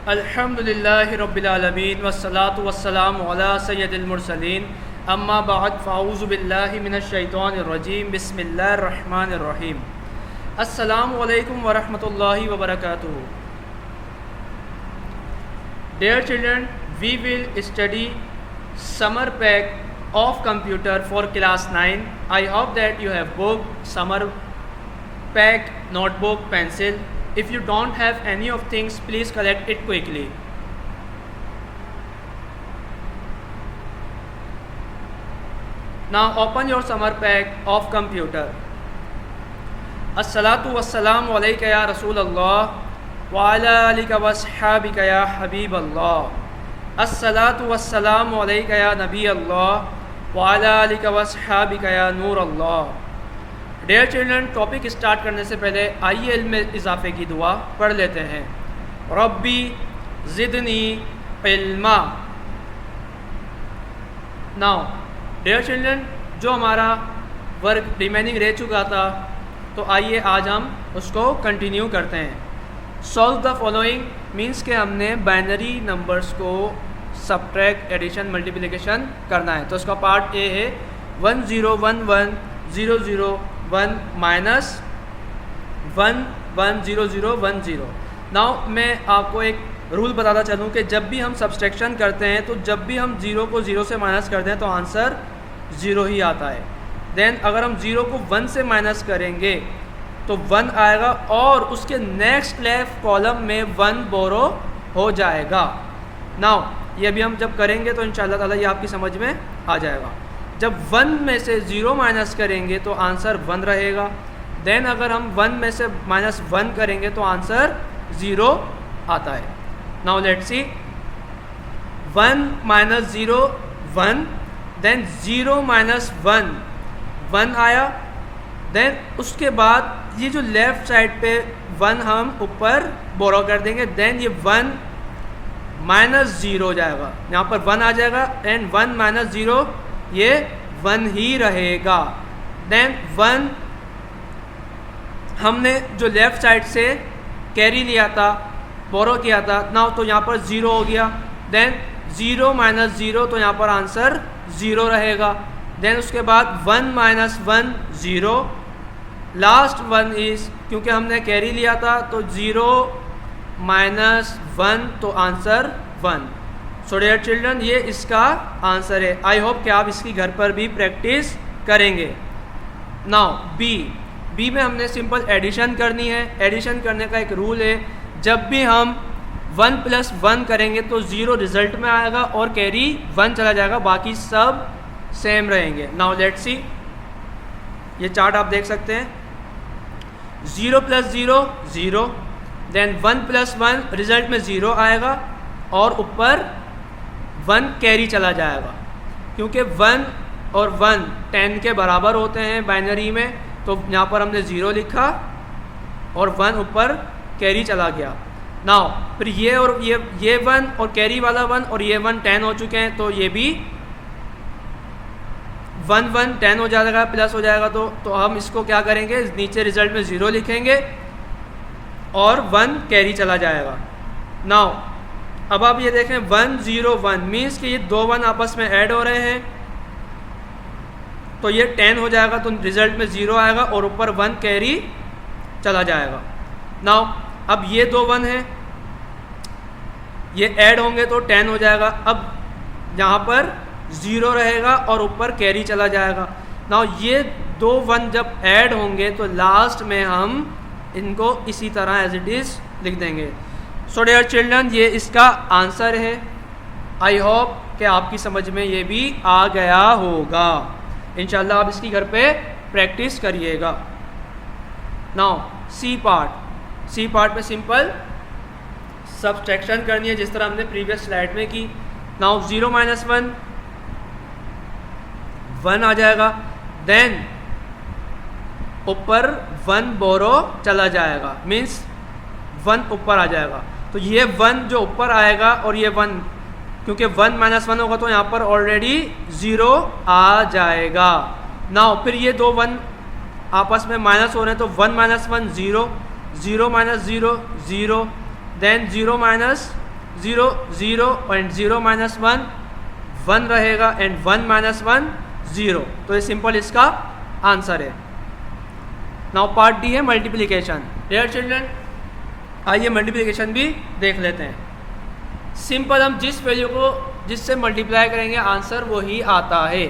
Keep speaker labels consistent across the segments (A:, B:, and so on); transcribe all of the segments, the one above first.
A: अल्हम्दुलिल्लाहि रब्बिल आलमीन वस्सलातु वस्सलामु अला सय्यदिल मुरसलीन अम्मा बअद फ़अऊज़ु बिल्लाहि मिनश शैतानिर रजीम बिस्मिल्लाहिर रहमानिर रहीम। अस्सलामु अलैकुम व रहमतुल्लाहि व बरकातुहू। Dear children, we will study summer pack of computer for class 9. I hope that you have book, summer pack, notebook, pencil. If you don't have any of things, please collect it quickly. Now open your summer pack of computer. As-salatu was-salamu alayka ya Rasulullah wa ala alika wa ashabika ya Habiballah. As-salatu was-salamu alayka ya Nabi Allah wa ala alika wa ashabika ya Nur Allah. Dear children, topic start करने से पहले आइए इल्म में इजाफे की दुआ पढ़ लेते हैं। रब्बी ज़िदनी इल्मा। नाउ डेयर चिल्ड्रन, जो हमारा वर्क रिमेनिंग रह चुका था, तो आइए आज हम उसको कंटिन्यू करते हैं। सॉल्व द फॉलोइंग मीन्स के हमने बाइनरी नंबर्स को सबट्रैक्ट, एडिशन, मल्टीप्लिकेशन करना है। तो उसका पार्ट ए है 10110001 माइनस 110010। नाउ मैं आपको एक रूल बताता चलूँ कि जब भी हम सब्सट्रैक्शन करते हैं, तो जब भी हम ज़ीरो को ज़ीरो से माइनस करते हैं तो आंसर ज़ीरो ही आता है। देन अगर हम ज़ीरो को 1 से माइनस करेंगे तो 1 आएगा और उसके नेक्स्ट लेफ्ट कॉलम में 1 बोरो हो जाएगा। नाउ ये भी हम जब करेंगे तो इंशाल्लाह ताला ये आपकी समझ में आ जाएगा। जब 1 में से 0 माइनस करेंगे तो आंसर 1 रहेगा। देन अगर हम 1 में से माइनस 1 करेंगे तो आंसर 0 आता है। Now let's see, 1 minus 0 1, then 0 minus 1 1 आया। देन उसके बाद ये जो लेफ़्ट साइड पे 1 हम ऊपर बोरो कर देंगे। देन ये 1 माइनस 0 हो जाएगा, यहाँ पर 1 आ जाएगा। एंड 1 माइनस 0 ये 1 ही रहेगा। देन 1 हमने जो लेफ़्ट साइड से कैरी लिया था, बोरो किया था, ना तो यहाँ पर 0 हो गया। देन 0 माइनस 0 तो यहाँ पर आंसर 0 रहेगा। देन उसके बाद 1 माइनस 1 0, लास्ट 1 इज़, क्योंकि हमने कैरी लिया था तो 0 माइनस 1 तो आंसर 1। सो डियर चिल्ड्रन, ये इसका आंसर है। आई होप कि आप इसकी घर पर भी प्रैक्टिस करेंगे। नाउ बी में हमने सिंपल एडिशन करनी है। एडिशन करने का एक रूल है, जब भी हम 1 प्लस 1 करेंगे तो 0 रिजल्ट में आएगा और कैरी 1 चला जाएगा, बाकी सब सेम रहेंगे। नाउ लेट्स सी, ये चार्ट आप देख सकते हैं। 0 प्लस 0 0, देन 1 प्लस 1 रिजल्ट में 0 आएगा और ऊपर 1 कैरी चला जाएगा। क्योंकि 1 और 1 10 के बराबर होते हैं बाइनरी में, तो यहाँ पर हमने 0 लिखा और 1 ऊपर कैरी चला गया। नाउ फिर ये और ये 1 और कैरी वाला 1 और ये 1 10 हो चुके हैं, तो ये भी 1 1 10 हो जाएगा, प्लस हो जाएगा। तो हम इसको क्या करेंगे, नीचे रिजल्ट में 0 लिखेंगे और 1 कैरी चला जाएगा। नाउ अब आप ये देखें 1 0 1 मीन्स कि ये 2 1 आपस में ऐड हो रहे हैं, तो ये 10 हो जाएगा, तो रिजल्ट में 0 आएगा और ऊपर 1 कैरी चला जाएगा। नाउ अब ये 2 1 हैं, ये ऐड होंगे तो 10 हो जाएगा। अब यहाँ पर 0 रहेगा और ऊपर कैरी चला जाएगा। नाउ ये 2 1 जब ऐड होंगे तो लास्ट में हम इनको इसी तरह एज इट इज़ लिख देंगे। सो डियर चिल्ड्रन, ये इसका आंसर है। आई होप कि आपकी समझ में ये भी आ गया होगा। इंशाल्लाह आप इसकी घर पे प्रैक्टिस करिएगा। नाउ सी पार्ट में सिंपल सब्सट्रैक्शन करनी है, जिस तरह हमने प्रीवियस स्लाइड में की। नाउ 0 माइनस 1 1 आ जाएगा। देन ऊपर 1 बोरो चला जाएगा, मीन्स 1 ऊपर आ जाएगा। तो ये 1 जो ऊपर आएगा और ये 1, क्योंकि 1 माइनस 1 होगा तो यहाँ पर ऑलरेडी 0 आ जाएगा। नाउ फिर ये 2 1 आपस में माइनस हो रहे हैं, तो 1 minus 1 0, 0 minus 0 0, then 0 minus 0 0 and 0 minus 1 1 रहेगा एंड 1 माइनस 1 0। तो ये सिंपल इसका आंसर है। नाउ पार्ट डी है मल्टीप्लिकेशन। डियर चिल्ड्रन, आइए मल्टीप्लिकेशन भी देख लेते हैं। सिंपल, हम जिस वैल्यू को जिससे मल्टीप्लाई करेंगे आंसर वही आता है।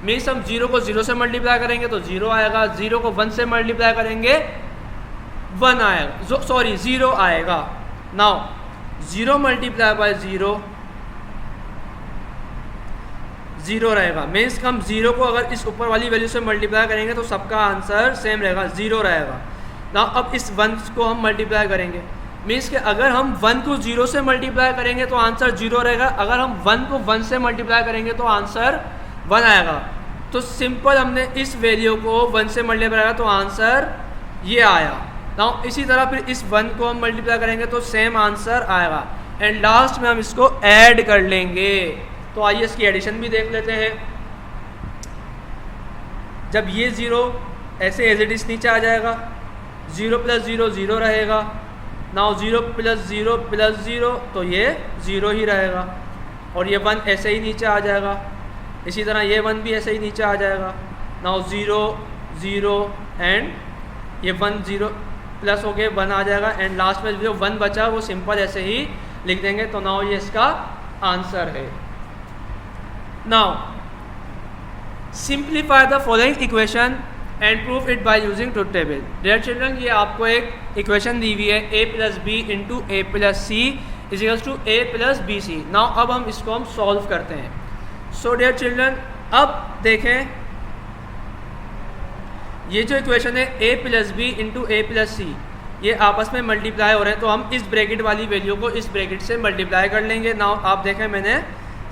A: मीन्स हम 0 को 0 से मल्टीप्लाई करेंगे तो 0 आएगा, 0 को 1 से मल्टीप्लाई करेंगे 1 आएगा, सॉरी 0 आएगा। नाउ 0 मल्टीप्लाई बाय 0 0 रहेगा। मीन्स हम 0 को अगर इस ऊपर वाली वैल्यू से मल्टीप्लाई करेंगे तो सबका आंसर सेम रहेगा, 0 रहेगा। नाउ अब इस 1 को हम मल्टीप्लाई करेंगे, मीन्स कि अगर हम 1 को 0 से मल्टीप्लाई करेंगे तो आंसर 0 रहेगा, अगर हम 1 को 1 से मल्टीप्लाई करेंगे तो आंसर 1 आएगा। तो सिंपल हमने इस वैल्यू को 1 से मल्टीप्लाई करा तो आंसर ये आया। नाउ इसी तरह फिर इस 1 को हम मल्टीप्लाई करेंगे तो सेम आंसर आएगा एंड लास्ट में हम इसको ऐड कर लेंगे। तो आइए इसकी एडिशन भी देख लेते हैं। जब ये 0 ऐसे एज इट इज नीचे आ जाएगा, 0 प्लस 0 0 रहेगा। नाउ 0 प्लस 0 प्लस 0 तो ये 0 ही रहेगा और ये 1 ऐसे ही नीचे आ जाएगा। इसी तरह ये 1 भी ऐसे ही नीचे आ जाएगा। नाउ 0 0 एंड ये 1 0 प्लस हो गए 1 आ जाएगा एंड लास्ट में जो 1 बचा वो सिंपल ऐसे ही लिख देंगे। तो नाउ ये इसका आंसर है। Now simplify the following equation and proof it by using truth table. Dear children, ये आपको एक इक्वेशन दी हुई है a plus B into A plus C is equals to A plus B C. Now अब हम इसको हम सॉल्व करते हैं। सो डियर चिल्ड्रन, अब देखें ये जो इक्वेशन है a plus B into A plus C, ये आपस में मल्टीप्लाई हो रहे हैं तो हम इस ब्रैकेट वाली वैल्यू को इस ब्रैकेट से मल्टीप्लाई कर लेंगे। नाउ आप देखें मैंने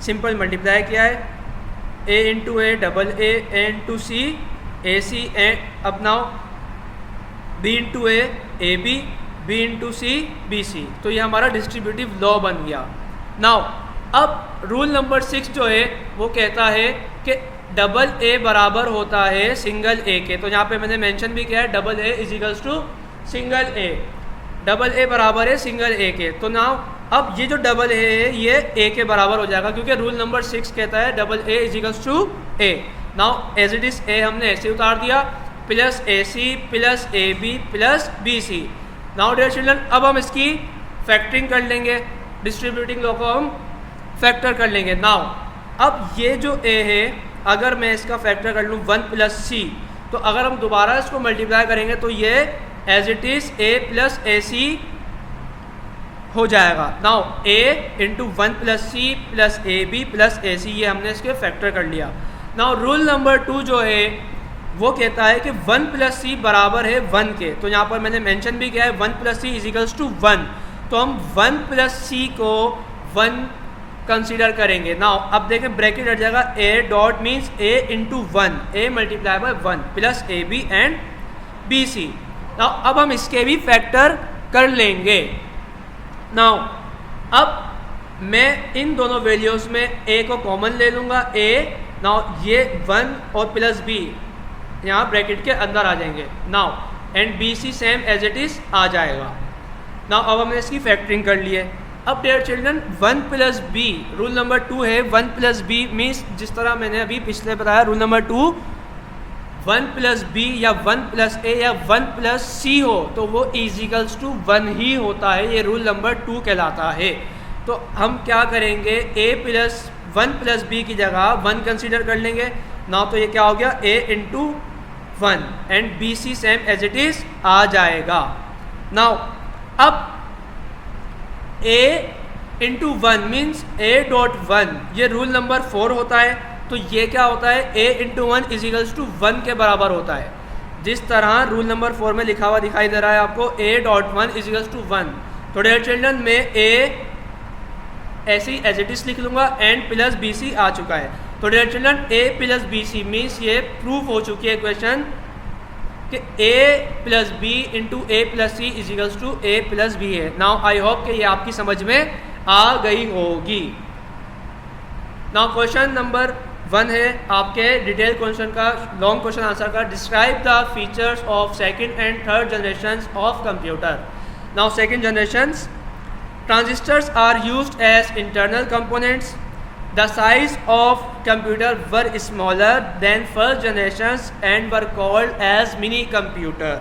A: सिंपल मल्टीप्लाई किया है, a into A double A into C A C and अब now b into A B b into C B C. तो ये हमारा डिस्ट्रीब्यूटिव लॉ बन गया। नाउ अब रूल नंबर 6 जो है वो कहता है कि डबल ए बराबर होता है सिंगल ए के। तो यहाँ पे मैंने मेंशन भी किया है double A is equals to single A, double A बराबर है सिंगल ए के। तो नाउ अब ये जो डबल ए है ये ए के बराबर हो जाएगा क्योंकि रूल नंबर 6 कहता है double A is equals to A. Now as it is A हमने ऐसे उतार दिया plus A C plus A B plus B C. Now dear children, अब हम इसकी फैक्टरिंग कर लेंगे, डिस्ट्रीब्यूटिंग लॉ को हम फैक्टर कर लेंगे। नाउ अब ये जो ए है अगर मैं इसका फैक्टर कर लूँ 1 प्लस सी, तो अगर हम दोबारा इसको मल्टीप्लाई करेंगे तो ये as it is A plus A C हो जाएगा। Now a into 1 plus C plus A B plus A C, ये हमने इसके फैक्टर कर लिया। नाउ रूल नंबर 2 जो है वो कहता है कि 1 प्लस सी बराबर है 1 के। तो यहाँ पर मैंने मेंशन भी किया है 1 plus C is equals to 1। तो हम 1 प्लस सी को 1 कंसीडर करेंगे। नाउ अब देखें ब्रैकेट हट जाएगा, a dot means a into 1, a multiply by 1 plus A B and B C. Now अब हम इसके भी फैक्टर कर लेंगे। नाउ अब मैं इन दोनों वैल्यूज़ में a को कॉमन ले लूँगा a। नाउ ये 1 और प्लस b यहाँ ब्रैकेट के अंदर आ जाएंगे। Now and B C same as it is आ जाएगा। नाउ अब हमने इसकी फैक्टरिंग कर ली है। अब dear children 1 plus B rule number 2 है, 1 प्लस बी मीन्स जिस तरह मैंने अभी पिछले बताया रूल नंबर 2 1 प्लस बी या 1 प्लस ए या 1 प्लस सी हो तो वो इजिकल्स टू 1 ही होता है, ये रूल नंबर 2 कहलाता है। तो हम क्या करेंगे a प्लस 1 प्लस बी की जगह 1 कंसीडर कर लेंगे। ना तो ये क्या हो गया a into 1 and B C same as it is आ जाएगा। नाउ अब a into 1 means a dot 1, ये रूल नंबर 4 होता है। तो ये क्या होता है a into 1 is equals to 1 के बराबर होता है। जिस तरह रूल नंबर 4 में लिखा हुआ दिखाई दे रहा है आपको a dot 1 is equals to 1। तो डियर चिल्ड्रन मैं a ऐसे ही एज इट इज लिख लूँगा एंड प्लस बी सी आ चुका है। तो dear children a plus B C means ये प्रूफ हो चुकी है क्वेश्चन कि a plus B into A plus C is equals to A plus B है। नाउ आई होप कि ये आपकी समझ में आ गई होगी। नाउ क्वेश्चन नंबर 1 है आपके डिटेल क्वेश्चन का, लॉन्ग क्वेश्चन आंसर का, describe the features of second and third generation of computer. Now second generation Transistors are used as internal components. The size of computer were smaller than first generations and were called as mini computer.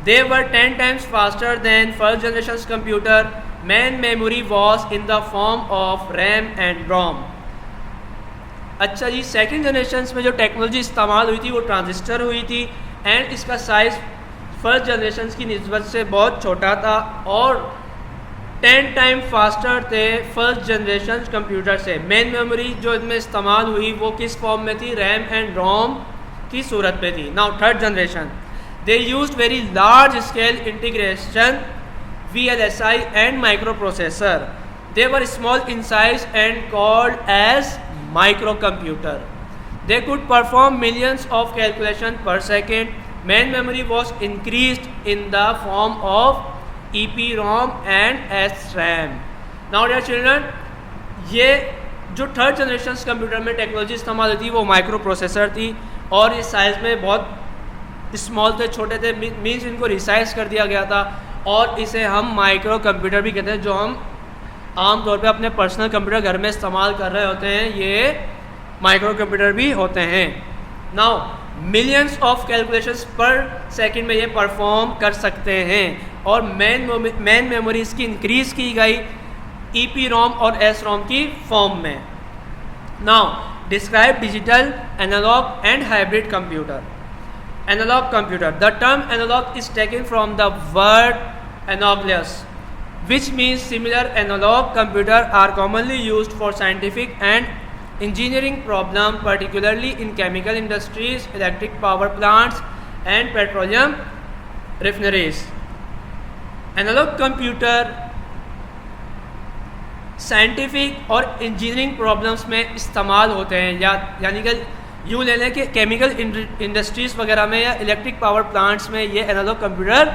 A: They were 10 times faster than first generation's computer. Main memory was in the form of RAM and ROM. अच्छा जी, second generation में जो technology इस्तेमाल हुई थी वो transistor हुई थी and इसका साइज़ फर्स्ट जनरेशन की निस्बत से बहुत छोटा था और 10 टाइम फास्टर थे फर्स्ट जनरेशन कंप्यूटर से. मेन मेमोरी जो इसमें इस्तेमाल हुई वो किस फॉर्म में थी? रैम एंड रोम की सूरत में थी. Now third generation, they used very large scale integration VLSI and microprocessor. They were small in size and called as microcomputer. They could perform millions of calculations per second. Main memory was increased in the form of EPROM and SRAM. Now dear children, ये जो third generation computer में technology इस्तेमाल हुई थी वो micro processor थी और ये साइज़ में बहुत स्मॉल थे, छोटे थे, मीन्स इनको रिसाइज कर दिया गया था और इसे हम माइक्रो कंप्यूटर भी कहते हैं, जो हम आमतौर पे अपने पर्सनल कंप्यूटर घर में इस्तेमाल कर रहे होते हैं, ये माइक्रो कंप्यूटर भी होते हैं. नाउ मिलियंस ऑफ कैलकुलेशंस पर सेकंड में ये परफॉर्म कर सकते हैं और मेन मेमोरी इसकी इंक्रीज़ की गई EPROM और SROM की फॉर्म में. Now describe digital, analogue and hybrid computer. Analogue computer. The term analogue is taken from the word analogous, which means similar. Analog computers are commonly used for scientific and engineering problems, particularly in chemical industries, electric power plants and petroleum refineries. Analog computer scientific और engineering problems में इस्तेमाल होते हैं, यानी कि यूँ ले लें कि केमिकल इंडस्ट्रीज़ वगैरह में या इलेक्ट्रिक पावर प्लांट्स में ये एनालॉग कंप्यूटर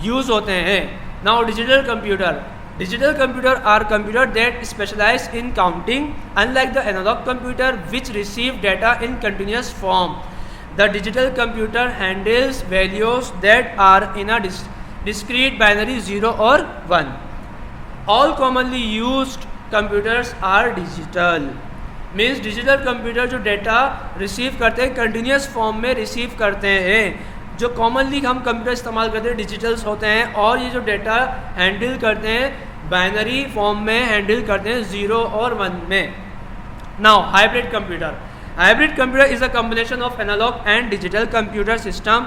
A: यूज़ होते हैं. Now digital computer. Digital computer are computer that specialize in counting, unlike the analog computer which receive data in continuous form. The digital computer handles values that are in a discrete binary 0 or 1. All commonly used computers are digital. Means digital computer जो data receive करते हैं continuous form में receive करते हैं. जो commonly हम computer इस्तेमाल करते हैं डिजिटल्स होते हैं और ये जो डेटा हैंडल करते हैं बाइनरी फॉर्म में हैंडल करते हैं 0 और 1 में. Now hybrid computer. Hybrid computer is a combination of analogue and digital computer system.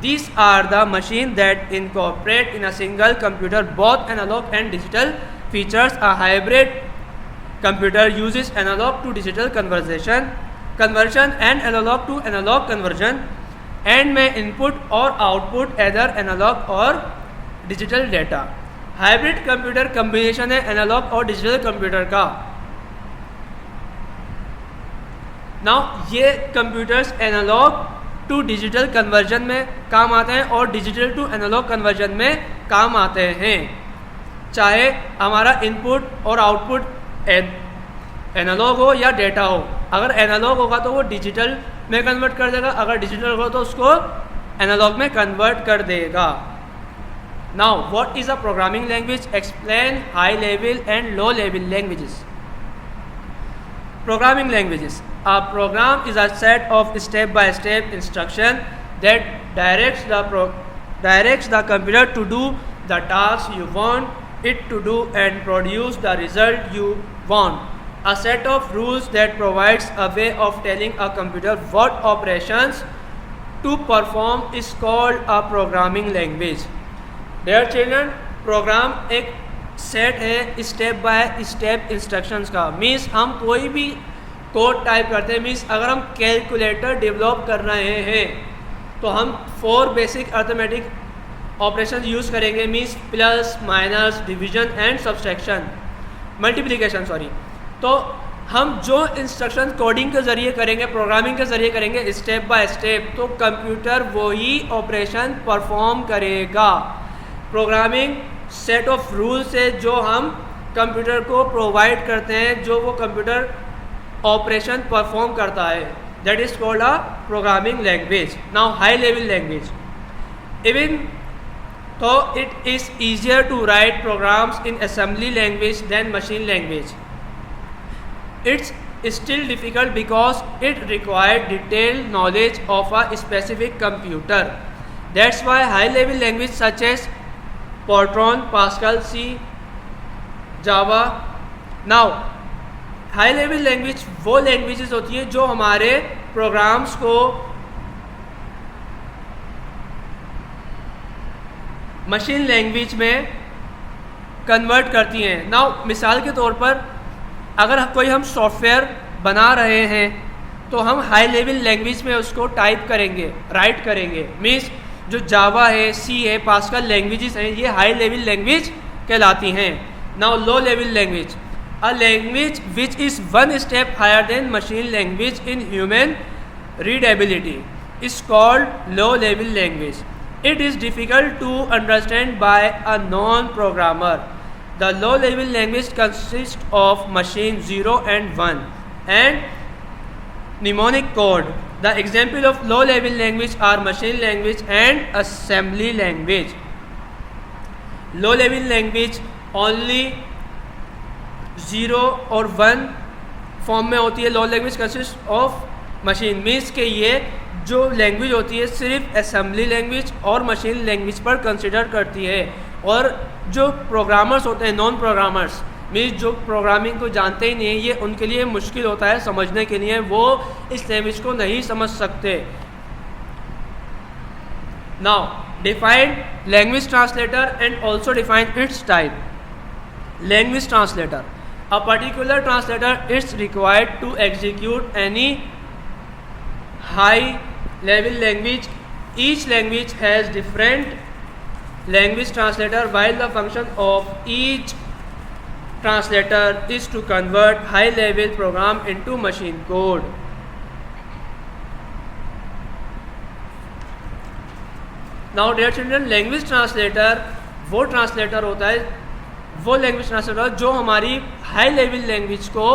A: These are the machine that incorporate in a single computer both analogue and digital features. A hybrid computer uses analogue to digital conversion and analogue to analogue conversion and में input or output either analogue और digital data. Hybrid computer combination है analogue और digital computer का. Now ये computers analogue to digital conversion में काम आते हैं और डिजिटल टू एनालॉग कन्वर्जन में काम आते हैं. चाहे हमारा इनपुट और आउटपुट एनालॉग हो या डेटा हो. अगर एनालॉग होगा तो वो डिजिटल में कन्वर्ट कर देगा, अगर डिजिटल होगा तो उसको एनालॉग में कन्वर्ट कर देगा. Now what is a programming language? Explain high level and low level languages. Programming languages. A program is a set of step by step instruction that directs the computer to do the task you want it to do and produce the result you want. A set of rules that provides a way of telling a computer what operations to perform is called a programming language. Dear children, program एक set है step by step instructions का. Means हम कोई भी code type करते हैं, means अगर हम कैलकुलेटर डेवलप कर रहे हैं तो हम 4 बेसिक अर्थमेटिक ऑपरेशन यूज़ करेंगे. Means plus, minus, division and subtraction, multiplication sorry. तो हम जो इंस्ट्रक्शन कोडिंग के ज़रिए करेंगे, प्रोग्रामिंग के ज़रिए करेंगे स्टेप बाय स्टेप, तो कंप्यूटर वही ऑपरेशन परफॉर्म करेगा. प्रोग्रामिंग सेट ऑफ रूल से जो हम कंप्यूटर को प्रोवाइड करते हैं, जो वो कंप्यूटर ऑपरेशन परफॉर्म करता है, that is called a programming language. Now high level language. Even though it is easier to write programs in assembly language than machine language. It's still difficult because it required detailed knowledge of a specific computer. That's why high level language such as Fortran, Pascal, C, Java. Now high level language वो languages होती है जो हमारे programs को machine language में convert करती हैं. Now मिसाल के तौर पर अगर कोई हम सॉफ्टवेयर बना रहे हैं तो हम हाई लेवल लैंग्वेज में उसको टाइप करेंगे, राइट करेंगे. मीन्स जो जावा है, सी है, पास्कल लैंग्वेजेस हैं, ये हाई लेवल लैंग्वेज कहलाती हैं. Now low level language, a language which is one step higher than machine language in human readability is called low level language. It is difficult to understand by a non programmer. The low level language consists of machine 0 and 1 and mnemonic code. The example of low level language are machine language and assembly language. Low level language only 0 और 1 form में होती है. low language consists of machine means कि ये जो language होती है सिर्फ असेंबली लैंग्वेज और मशीन लैंग्वेज पर कंसिडर करती है. और जो प्रोग्रामर्स होते हैं, नॉन प्रोग्रामर्स मीन्स जो प्रोग्रामिंग को जानते ही नहीं है, ये उनके लिए मुश्किल होता है समझने के लिए, वो इस लैंग्वेज को नहीं समझ सकते. Now define language translator and also define its type. Language translator, a particular translator its required to execute any high level language. Each language has different language translator while the function of each translator is to convert high level program into machine code. Now dear children, language translator वो translator होता है, वो language translator जो हमारी high level language को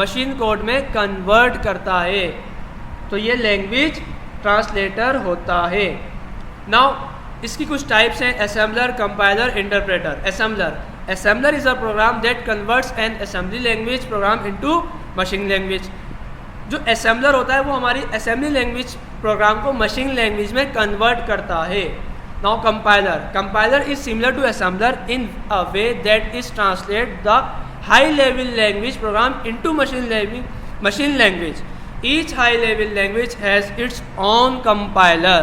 A: machine code में convert करता है, तो ये लैंग्वेज ट्रांसलेटर होता है. नाउ इसकी कुछ टाइप्स हैं: assembler, compiler, interpreter. Assembler is a program that converts an assembly language program into machine language. जो असेंबलर होता है वो हमारी असेंबली लैंग्वेज प्रोग्राम को मशीन लैंग्वेज में कन्वर्ट करता है. Now compiler is similar to assembler in a way that is translate the high level language program into machine language. Each high level language has its own compiler.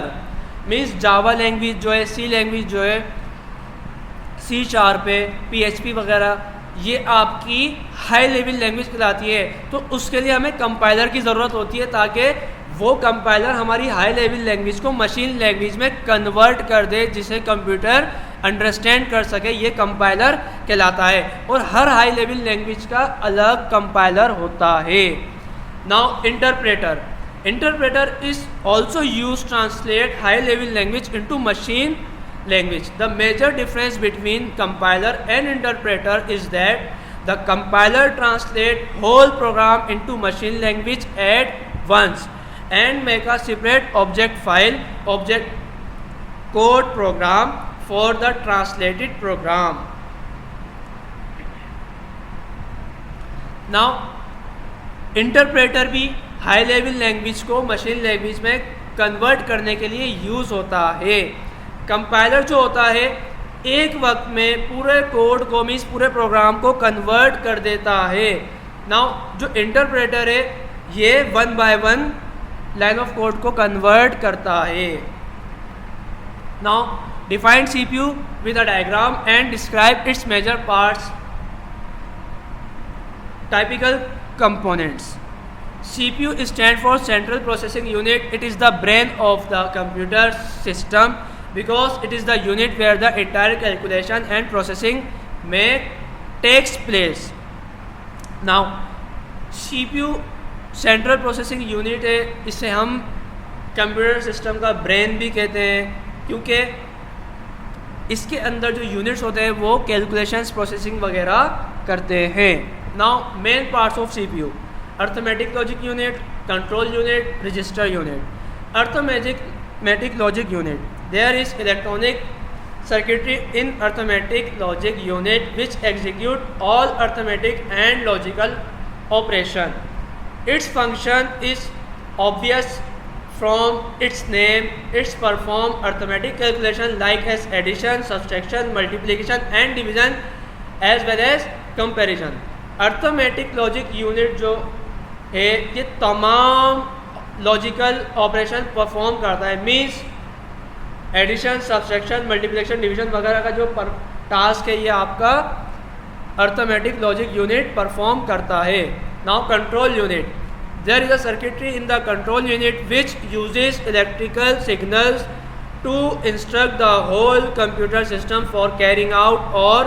A: Means Java language जो है, सी language जो है, C# पे, PHP वगैरह, ये आपकी high level language कहलाती है. तो उसके लिए हमें कंपाइलर की ज़रूरत होती है ताकि वो कंपाइलर हमारी हाई लेवल लैंग्वेज को मशीन लैंग्वेज में कन्वर्ट कर दे, जिसे कंप्यूटर अंडरस्टैंड कर सके. ये कंपाइलर कहलाता है. और हर हाई लेवल लैंग्वेज का अलग कंपाइलर होता है. Now interpreter is also used to translate high level language into machine language. The major difference between compiler and interpreter is that the compiler translates whole program into machine language at once and make a separate object file, object code program for the translated program. Now interpreter भी high level language को machine language में convert करने के लिए use होता है. Compiler जो होता है एक वक्त में पूरे कोड को मीन्स पूरे प्रोग्राम को कन्वर्ट कर देता है. नाउ जो इंटरप्रेटर है ये 1 by 1 लाइन ऑफ कोड को कन्वर्ट करता है. Now define CPU with a diagram and describe its major parts. Typical components. CPU stands for Central Processing Unit. It is the brain of the computer system because it is the unit where the entire calculation and processing takes place. Now CPU Central Processing Unit है, इसे हम computer system का brain भी कहते हैं क्योंकि इसके अंदर जो यूनिट्स होते हैं वो कैलकुलेशंस, प्रोसेसिंग वगैरह करते हैं. Now main parts of CPU: arithmetic logic unit, control unit, register unit. Arithmetic logic unit, there is electronic circuitry in arithmetic logic unit which execute all arithmetic and logical operation. Its function is obvious from its name. It's perform arithmetic calculation like as addition, subtraction, multiplication and division as well as comparison. Arithmetic logic unit जो है ये तमाम logical operation perform करता है, means addition, subtraction, multiplication, division वगैरह का जो task है ये आपका अर्थमेटिक लॉजिक यूनिट परफॉर्म करता है. Now control unit. There is a circuitry in the control unit which uses electrical signals to instruct the whole computer system for carrying out or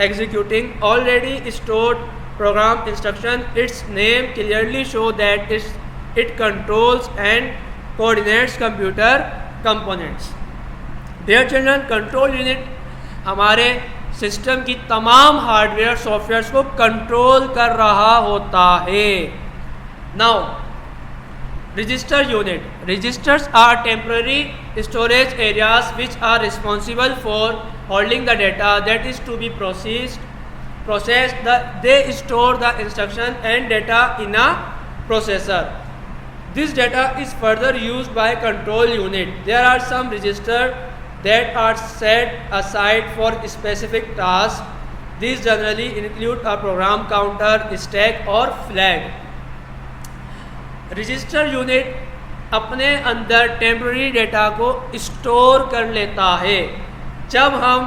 A: executing already stored program instruction. Its name clearly show that it controls and coordinates computer components. Dear children, control unit हमारे system की तमाम hardware software को control कर रहा होता है. Now register unit. Registers are temporary storage areas which are responsible for holding the data that is to be processed. They store the instruction and data in a processor. This data is further used by control unit. There are some registers that are set aside for specific tasks. These generally include a program counter, stack or flag. Register unit अपने अंदर temporary data को store कर लेता है. जब हम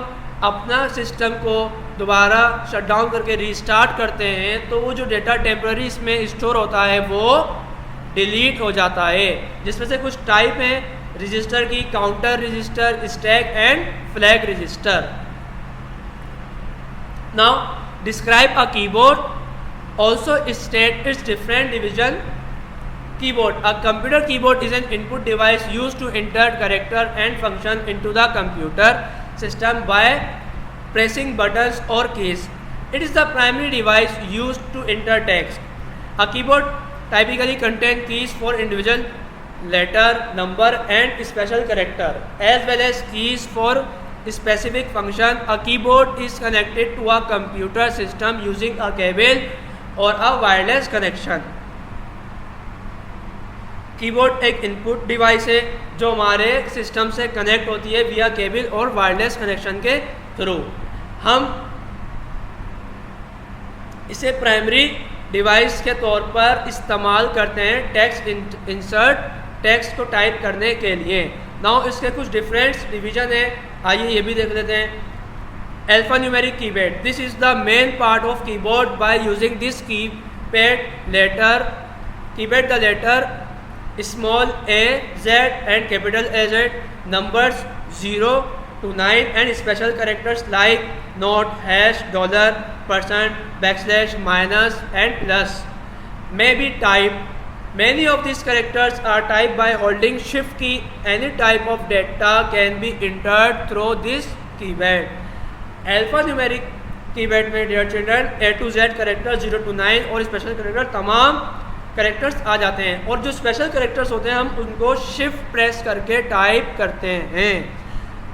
A: अपना system को दोबारा शटडाउन करके रीस्टार्ट करते हैं तो वो जो डेटा टेम्पररी इसमें स्टोर होता है वो डिलीट हो जाता है, जिसमें से कुछ टाइप हैं रजिस्टर की: counter register, stack and flag register. Now describe a keyboard. Also state it's different division. Keyboard. A computer keyboard is an input device used to enter character and function into the computer system by pressing buttons or keys. It is the primary device used to enter text. A keyboard typically contains keys for individual letter, number and special character, as well as keys for specific function. A keyboard is connected to a computer system using a cable or a wireless connection. Keyboard एक input device है जो हमारे system से connect होती है विया cable और wireless connection के थ्रू. हम इसे प्राइमरी डिवाइस के तौर पर इस्तेमाल करते हैं टेक्स्ट इंसर्ट, टेक्स्ट को टाइप करने के लिए. नाउ इसके कुछ डिफरेंट डिवीजन है, आइए ये भी देख लेते हैं. Alphanumeric keypad. This is the main part of keyboard. By using this keypad, the letter small a, z and capital A, Z, numbers 0 to 9 and special characters like note, hash, dollar, %, backslash, minus and plus may be typed. Many of these characters are typed by holding shift key. Any type of data can be entered through this keypad. Alphanumeric keypad में dear children A to Z character 0 to 9 और special character तमाम characters आ जाते हैं, और जो special characters होते हैं हम उनको शिफ्ट प्रेस करके टाइप करते हैं.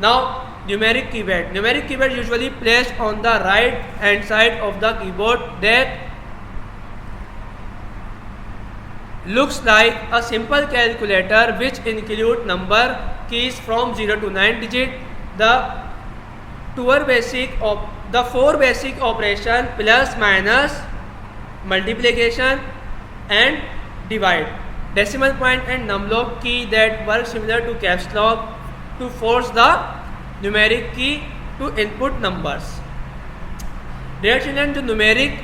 A: Now numeric keypad. Numeric keypad usually placed on the right hand side of the keyboard that looks like a simple calculator which include number keys from 0 to 9 digit. The four basic operation plus, minus, multiplication and divide, decimal point and numlock key that work similar to caps lock to force the numeric key to input numbers. Dear children, जो numeric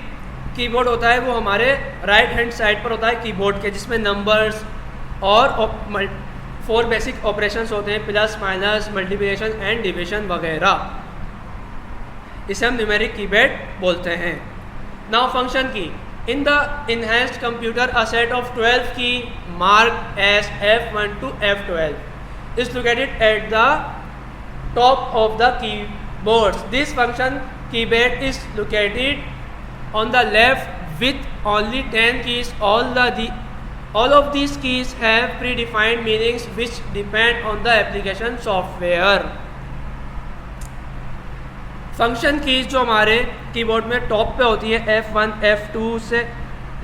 A: keyboard होता है वो हमारे right hand side पर होता है keyboard के, जिसमें नंबर्स और 4 बेसिक ऑपरेशंस होते हैं: plus, minus, multiplication and division वगैरह. इसे हम न्यूमेरिक कीपैड बोलते हैं. नाउ फंक्शन की. In the enhanced computer, a set of 12 key marked as F1 to F12 is located at the top of the keyboards. This function keypad is located on the left with only 10 keys. All of these keys have predefined meanings which depend on the application software. Function keys जो हमारे keyboard में top पे होती है F1 F2 से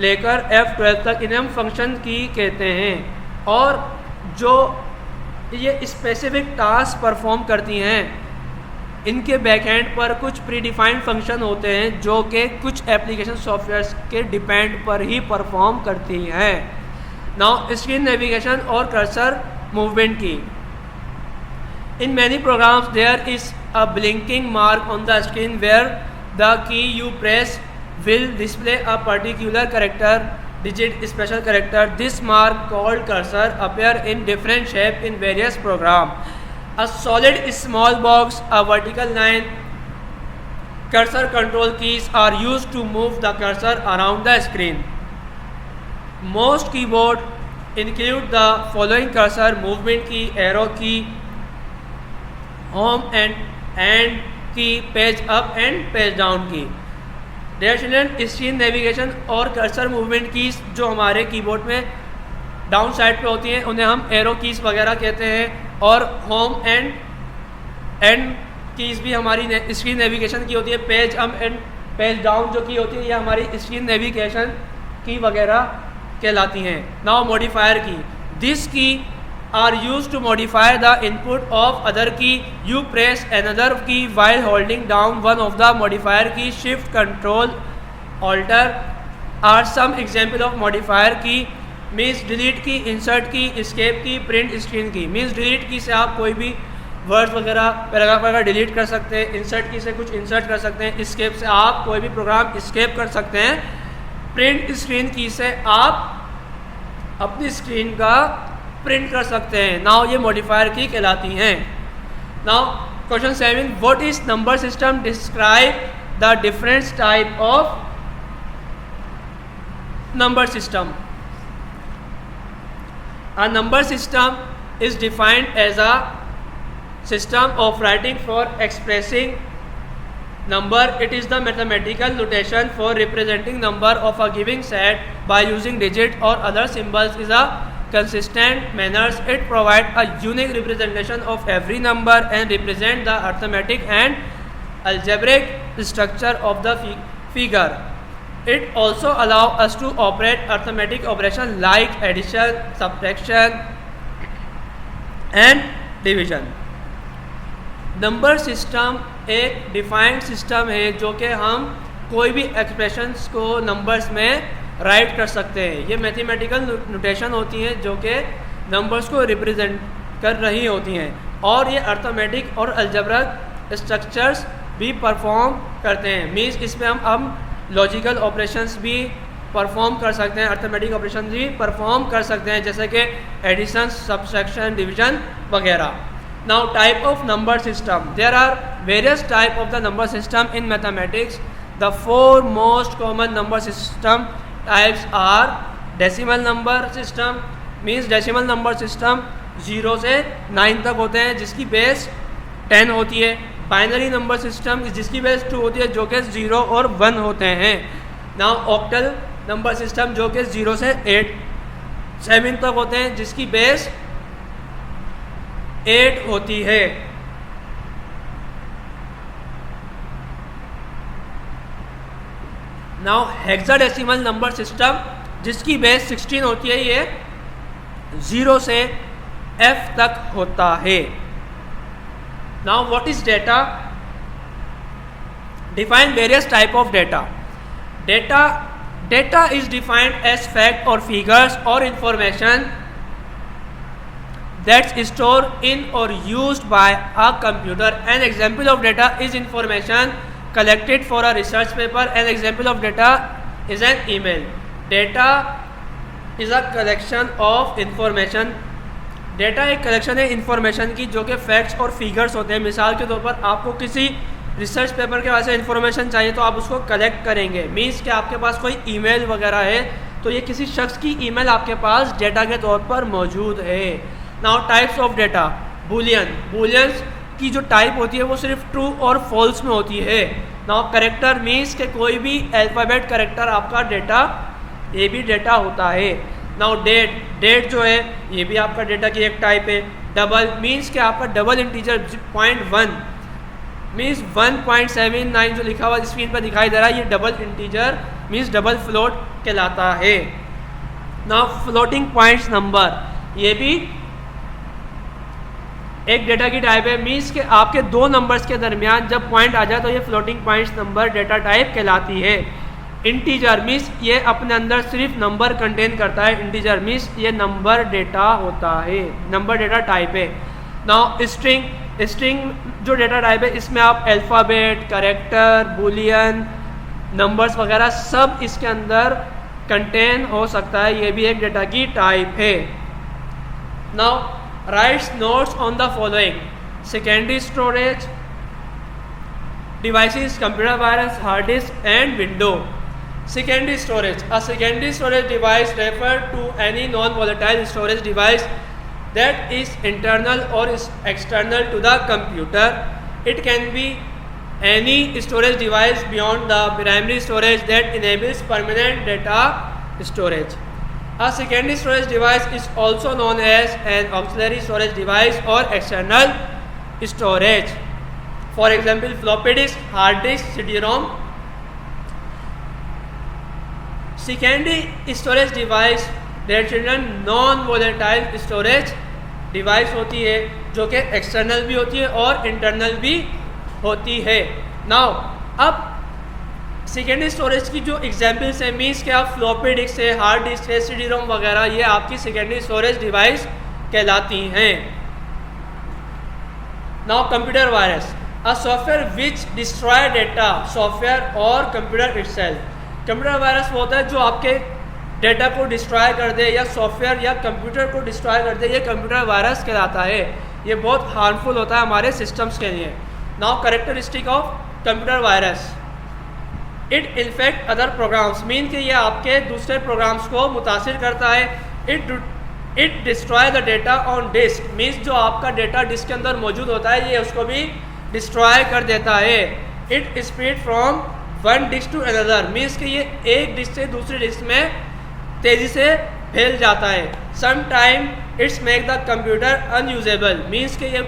A: लेकर F12 तक, इन्हें हम फंक्शन की कहते हैं, और जो ये स्पेसिफिक टास्क परफॉर्म करती हैं, इनके बैकएंड पर कुछ प्रीडिफाइंड फंक्शन होते हैं जो कि कुछ एप्लीकेशन सॉफ्टवेयर्स के डिपेंड पर ही परफॉर्म करती हैं। नाउ स्क्रीन नेविगेशन और कर्सर मूवमेंट की। In many programs there is a blinking mark on the screen where the key you press will display a particular character, digit, special character. This mark called cursor appear in different shape in various programs. A solid small box, a vertical line. Cursor control keys are used to move the cursor around the screen. Most keyboard include the following cursor movement key, arrow key, home and key, page up and page down key. Dear student, screen navigation और cursor movement keys जो हमारे keyboard में down side पे होती हैं उन्हें हम arrow keys वगैरह कहते हैं, और होम एंड कीज भी हमारी स्क्रीन नेविगेशन की होती है। Page up and page down जो की होती है ये हमारी स्क्रीन नेविगेशन की वगैरह कहलाती हैं। नाउ मॉडिफायर की। दिस की are used to modify the input of other key. You press another key while holding down one of the modifier key. Shift, Control, Alter are some example of modifier key. Means delete की, insert की, escape की, print screen की। Means delete की से आप कोई भी words वगैरह पैराग्राफ वगैरह डिलीट कर सकते हैं, insert की से कुछ insert कर सकते हैं, escape से आप कोई भी प्रोग्राम escape कर सकते हैं, print screen की से आप अपनी स्क्रीन का प्रिंट कर सकते हैं। नाउ ये मॉडिफायर की कहलाती हैं। Now question 7, what is number system? Describe the different type of number system. A number system is defined as a system of writing for expressing number. It is the mathematical notation for representing number of a given set by using digit or other symbols is a consistent manners. It provides a unique representation of every number and represent the arithmetic and algebraic structure of the figure. It also allows us to operate arithmetic operations like addition, subtraction and division. Number system एक defined system है जो कि हम कोई भी expressions को numbers में right कर सकते हैं. ये मैथमेटिकल नोटेशन होती हैं जो कि नंबर्स को रिप्रेजेंट कर रही होती हैं और ये अर्थमेटिक और अलजेब्रिक स्ट्रक्चर्स भी परफॉर्म करते हैं. मीन्स इसमें हम लॉजिकल ऑपरेशंस भी परफॉर्म कर सकते हैं, अर्थमेटिक ऑपरेशन भी परफॉर्म कर सकते हैं जैसे कि एडिशन, सब्सट्रैक्शन, डिवीजन वगैरह. Now type of number system. There are various type of the number system in mathematics. The four most common number system types are decimal number system, means decimal number system 0 से 9 तक होते हैं जिसकी base 10 होती है. Binary number system जिसकी base 2 होती है जो कि 0 और 1 होते हैं. Now octal नंबर सिस्टम जो कि 0 से 7 तक होते हैं जिसकी बेस 8 होती है. नाउ हेक्साडेसिमल नंबर सिस्टम जिसकी बेस 16 होती है, ये 0 से F तक होता है. Now what is data? Define various type of data. Data is defined as fact or figures or information that's stored in or used by a computer. An example of data is information collected for a research paper. An example of data is an email. Data is a collection of information. Data एक collection है information की जो कि facts और figures होते हैं. मिसाल के तौर पर आपको किसी रिसर्च पेपर के वजह से इन्फॉर्मेशन चाहिए तो आप उसको कलेक्ट करेंगे. मीन्स कि आपके पास कोई ईमेल वगैरह है तो ये किसी शख्स की ईमेल आपके पास डेटा के तौर पर मौजूद है. Now types of data. Booleans की जो टाइप होती है वो सिर्फ ट्रू और फॉल्स में होती है. नाउ करेक्टर मीन्स के कोई भी अल्फ़ाबेट करेक्टर आपका डेटा, ये भी डेटा होता है. नाउ डेट जो है ये भी आपका डेटा की एक टाइप है. डबल मीन्स के आपका डबल इंटीजर 0.1 मीन्स 1.79 जो लिखा हुआ स्क्रीन पर दिखाई दे रहा है, ये double integer means double float कहलाता है। नाउ फ्लोटिंग पॉइंट्स नंबर, ये भी एक डेटा की टाइप है। मीन्स के आपके दो नंबर्स के दरमियान जब पॉइंट आ जाए तो ये floating points number data type कहलाती है। इंटीजर मीन्स ये अपने अंदर सिर्फ नंबर कंटेन करता है। इंटीजर मीन्स ये नंबर डेटा होता है, नंबर डेटा टाइप है। नाउ स्ट्रिंग जो डेटा टाइप है, इसमें आप अल्फ़ाबेट, कैरेक्टर, बूलियन, नंबर्स वगैरह सब इसके अंदर कंटेन हो सकता है। ये भी एक डेटा की टाइप है। Now rights notes on the following: secondary storage devices, computer virus, hard disk and window. Secondary storage. A secondary storage device refers to any non-volatile storage device that is internal or is external to the computer. It can be any storage device beyond the primary storage that enables permanent data storage. A secondary storage device is also known as an auxiliary storage device or external storage. For example, floppy disk, hard disk, CD-ROM. Secondary storage device that children non volatile storage device होती है, जो कि external भी होती है और internal भी होती है। नाउ अब सेकेंडरी स्टोरेज की जो एग्जांपल्स है, मीन्स के आप फ्लॉपी डिस्क है, हार्ड डिस्क है, CD-ROM वगैरह, ये आपकी सेकेंडरी स्टोरेज डिवाइस कहलाती हैं। Now computer virus, a software which destroy data, software और कंप्यूटर इटसेल्फ। कंप्यूटर वायरस वो होता है जो आपके डेटा को डिस्ट्रॉय कर दे या सॉफ्टवेयर या कंप्यूटर को डिस्ट्रॉय कर दे, ये कंप्यूटर वायरस कहलाता है। ये बहुत हार्मफुल होता है हमारे सिस्टम्स के लिए। Now characteristic of computer virus, it infect other programs, mean कि ये आपके दूसरे प्रोग्राम्स को मुतासिर करता है। It destroy the data on disk, means जो आपका डेटा डिस्क के अंदर मौजूद होता है ये उसको भी डिस्ट्रॉय कर देता है। It spread from one disk to another, means कि ये एक डिस्क से दूसरी डिस्क में तेज़ी से फैल जाता है। Some time its make the computer unusable, means कि ये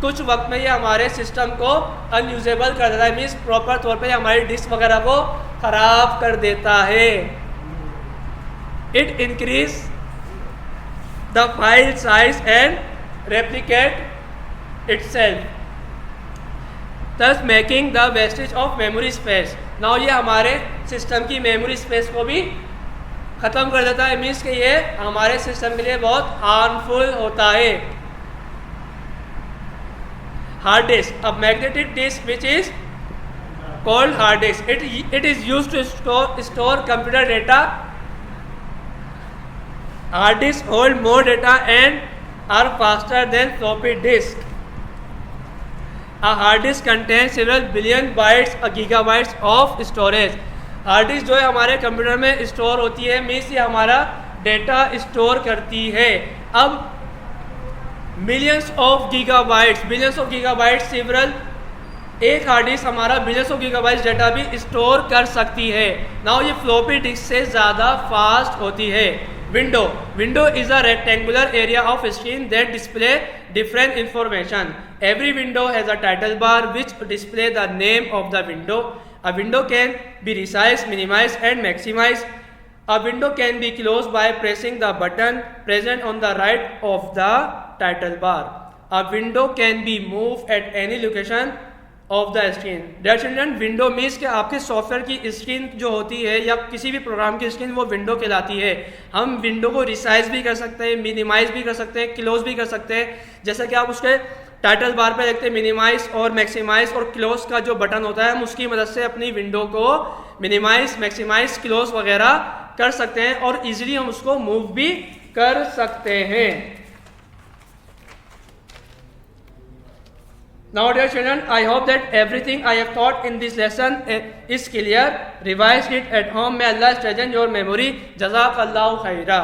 A: कुछ वक्त में ये हमारे सिस्टम को अनयूजेबल कर देता है, मीन्स प्रॉपर तौर पे हमारी डिस्क वगैरह को ख़राब कर देता है। It increase the file size and replicate itself, thus making the wastage of memory space. Now ये हमारे सिस्टम की मेमोरी स्पेस को भी ख़त्म कर देता है, मीन्स कि ये हमारे सिस्टम के लिए बहुत हार्मफुल होता है। हार्ड डिस्क, अब magnetic disk which is called hard disk, it is used to store computer data. Hard disk hold more data and are faster than floppy disk. A hard disk contains several billion bytes, a gigabytes of storage. Hard disk जो है हमारे computer में store होती है, means ये हमारा data store करती है। अब मिलियंस ऑफ गीगाबाइट्स सेवरल, एक हार्ड डिस्क हमारा बिलियंस ऑफ गीगाबाइट्स डेटा भी स्टोर कर सकती है। नाउ ये फ्लॉपी डिस्क से ज़्यादा फास्ट होती है। Window is a rectangular area of screen that display different information. Every window has a title bar which display the name of the window. A window can be resized, minimized and maximized. A window can be closed by pressing the button present on the right of the title bar. A window can be moved at any location of the screen. Dear children, window means कि आपके software की screen जो होती है या किसी भी programme की स्क्रीन, वो विंडो कहलाती है। हम विंडो को रिसाइज भी कर सकते हैं, मिनिमाइज भी कर सकते हैं, क्लोज भी कर सकते हैं। जैसे कि आप उसके टाइटल बार पे देखते हैं मिनिमाइज और मैक्सिमाइज और क्लोज का जो बटन होता है, हम उसकी मदद से अपनी विंडो को मिनिमाइज, मैक्सिमाइज, क्लोज वगैरह कर सकते हैं और इजीली हम उसको मूव भी कर सकते हैं। Now dear children, I hope that everything I have taught in this lesson is clear. Revise it at home. May Allah strengthen your memory. Jazakallahu khaira.